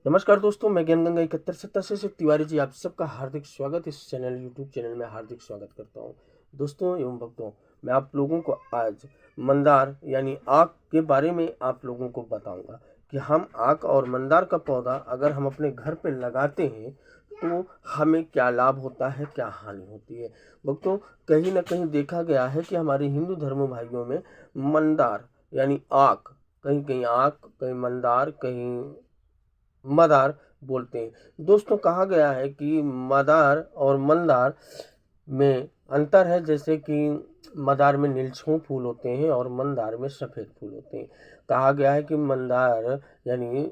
नमस्कार दोस्तों, मैं ज्ञान गंगा 7170 से तिवारी जी आप सबका हार्दिक स्वागत इस यूट्यूब चैनल में हार्दिक स्वागत करता हूं। दोस्तों एवं भक्तों, मैं आप लोगों को आज मंदार यानी आक के बारे में आप लोगों को बताऊंगा कि हम आक और मंदार का पौधा अगर हम अपने घर पे लगाते हैं तो हमें क्या लाभ होता है, क्या हानि होती है। भक्तों, कहीं ना कहीं देखा गया है कि हमारे हिंदू धर्म भाइयों में मंदार यानी आक, कहीं कहीं आक, कहीं मंदार, कहीं मदार बोलते हैं। दोस्तों, कहा गया है कि मदार और मंदार में अंतर है, जैसे कि मदार में नीलछाऊ फूल होते हैं और मंदार में सफ़ेद फूल होते हैं। कहा गया है कि मंदार यानी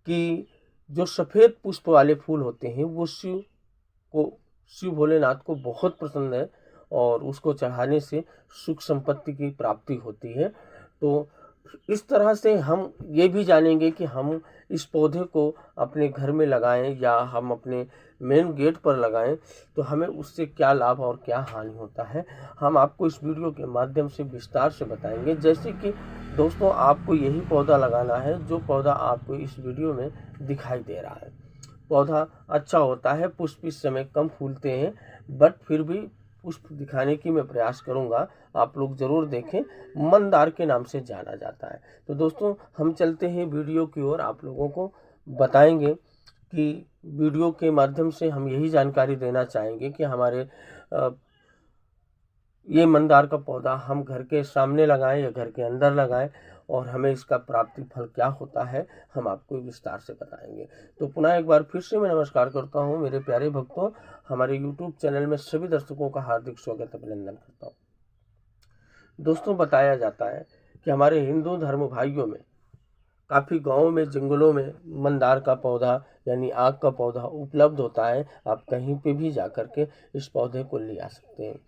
कि जो सफ़ेद पुष्प वाले फूल होते हैं वो शिव भोलेनाथ को बहुत पसंद है और उसको चढ़ाने से सुख संपत्ति की प्राप्ति होती है। तो इस तरह से हम ये भी जानेंगे कि हम इस पौधे को अपने घर में लगाएं या हम अपने मेन गेट पर लगाएं तो हमें उससे क्या लाभ और क्या हानि होता है, हम आपको इस वीडियो के माध्यम से विस्तार से बताएंगे। जैसे कि दोस्तों, आपको यही पौधा लगाना है जो पौधा आपको इस वीडियो में दिखाई दे रहा है। पौधा अच्छा होता है, पुष्प इस समय कम फूलते हैं, बट फिर भी पुष्प दिखाने की मैं प्रयास करूंगा, आप लोग ज़रूर देखें। मंदार के नाम से जाना जाता है। तो दोस्तों, हम चलते हैं वीडियो की ओर, आप लोगों को बताएंगे कि वीडियो के माध्यम से हम यही जानकारी देना चाहेंगे कि हमारे ये मंदार का पौधा हम घर के सामने लगाएं या घर के अंदर लगाएं और हमें इसका प्राप्ति फल क्या होता है, हम आपको विस्तार से बताएंगे। तो पुनः एक बार फिर से मैं नमस्कार करता हूं मेरे प्यारे भक्तों, हमारे यूट्यूब चैनल में सभी दर्शकों का हार्दिक स्वागत अभिनंदन करता हूं। दोस्तों, बताया जाता है कि हमारे हिंदू धर्म भाइयों में काफ़ी गाँवों में, जंगलों में मंदार का पौधा यानी आक का पौधा उपलब्ध होता है। आप कहीं पे भी जा कर के इस पौधे को ले आ सकते हैं।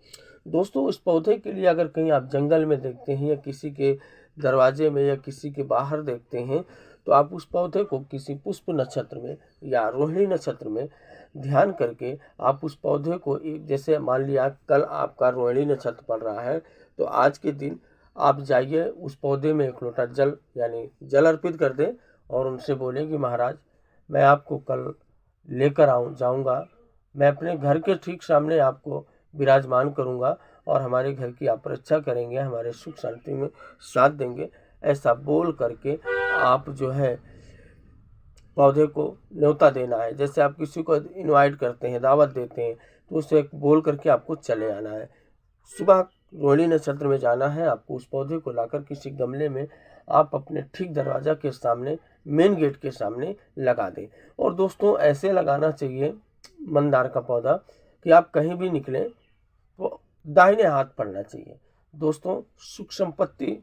दोस्तों, इस पौधे के लिए अगर कहीं आप जंगल में देखते हैं या किसी के दरवाजे में या किसी के बाहर देखते हैं तो आप उस पौधे को किसी पुष्प नक्षत्र में या रोहिणी नक्षत्र में ध्यान करके आप उस पौधे को जैसे मान लिया कल आपका रोहिणी नक्षत्र पड़ रहा है तो आज के दिन आप जाइए उस पौधे में एक लोटा जल यानी जल अर्पित कर दें और उनसे बोलें कि महाराज, मैं आपको कल लेकर जाऊंगा, मैं अपने घर के ठीक सामने आपको विराजमान करूंगा और हमारे घर की आप रक्षा करेंगे, हमारे सुख शांति में साथ देंगे। ऐसा बोल करके आप जो है पौधे को न्योता देना है। जैसे आप किसी को इनवाइट करते हैं, दावत देते हैं, तो उसे बोल करके आपको चले आना है। सुबह रोहिणी नक्षत्र में जाना है, आपको उस पौधे को लाकर किसी गमले में आप अपने ठीक दरवाजा के सामने, मेन गेट के सामने लगा दें। और दोस्तों, ऐसे लगाना चाहिए मंदार का पौधा कि आप कहीं भी निकलें तो दाहिने हाथ पड़ना चाहिए। दोस्तों, सुख संपत्ति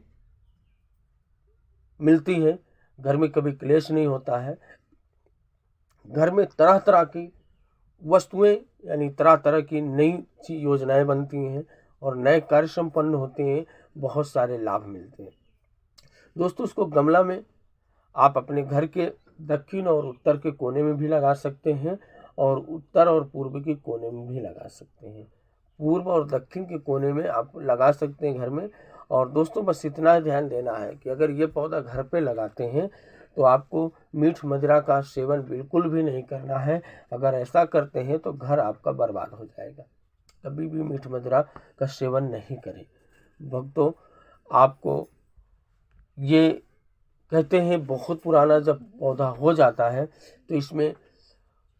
मिलती है, घर में कभी क्लेश नहीं होता है, घर में तरह तरह की वस्तुएं यानी तरह तरह की नई योजनाएं बनती हैं और नए कार्य संपन्न होते हैं, बहुत सारे लाभ मिलते हैं। दोस्तों, उसको गमला में आप अपने घर के दक्षिण और उत्तर के कोने में भी लगा सकते हैं और उत्तर और पूर्व के कोने में भी लगा सकते हैं। पूर्व और दक्षिण के कोने में आप लगा सकते हैं घर में। और दोस्तों, बस इतना ध्यान देना है कि अगर ये पौधा घर पे लगाते हैं तो आपको मीठ मदिरा का सेवन बिल्कुल भी नहीं करना है। अगर ऐसा करते हैं तो घर आपका बर्बाद हो जाएगा। कभी भी मीठ मदिरा का सेवन नहीं करें। भक्तों, आपको ये कहते हैं बहुत पुराना जब पौधा हो जाता है तो इसमें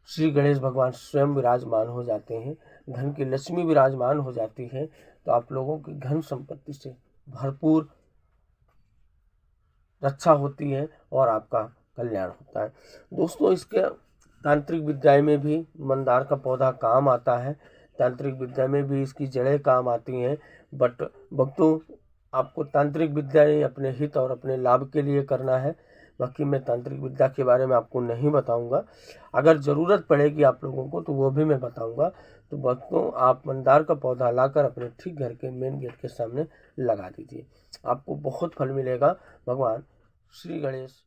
श्री गणेश भगवान स्वयं विराजमान हो जाते हैं, धन की लक्ष्मी विराजमान हो जाती है, तो आप लोगों की धन संपत्ति से भरपूर रक्षा होती है और आपका कल्याण होता है। दोस्तों, इसके तांत्रिक विद्या में भी मंदार का पौधा काम आता है, तांत्रिक विद्या में भी इसकी जड़ें काम आती हैं। बट भक्तों, आपको तांत्रिक विद्या नहीं, अपने हित और अपने लाभ के लिए करना है। बाकी मैं तांत्रिक विद्या के बारे में आपको नहीं बताऊंगा, अगर ज़रूरत पड़ेगी आप लोगों को तो वो भी मैं बताऊंगा। तो भक्तों, आप मंदार का पौधा लाकर अपने ठीक घर के मेन गेट के सामने लगा दीजिए, आपको बहुत फल मिलेगा। भगवान श्री गणेश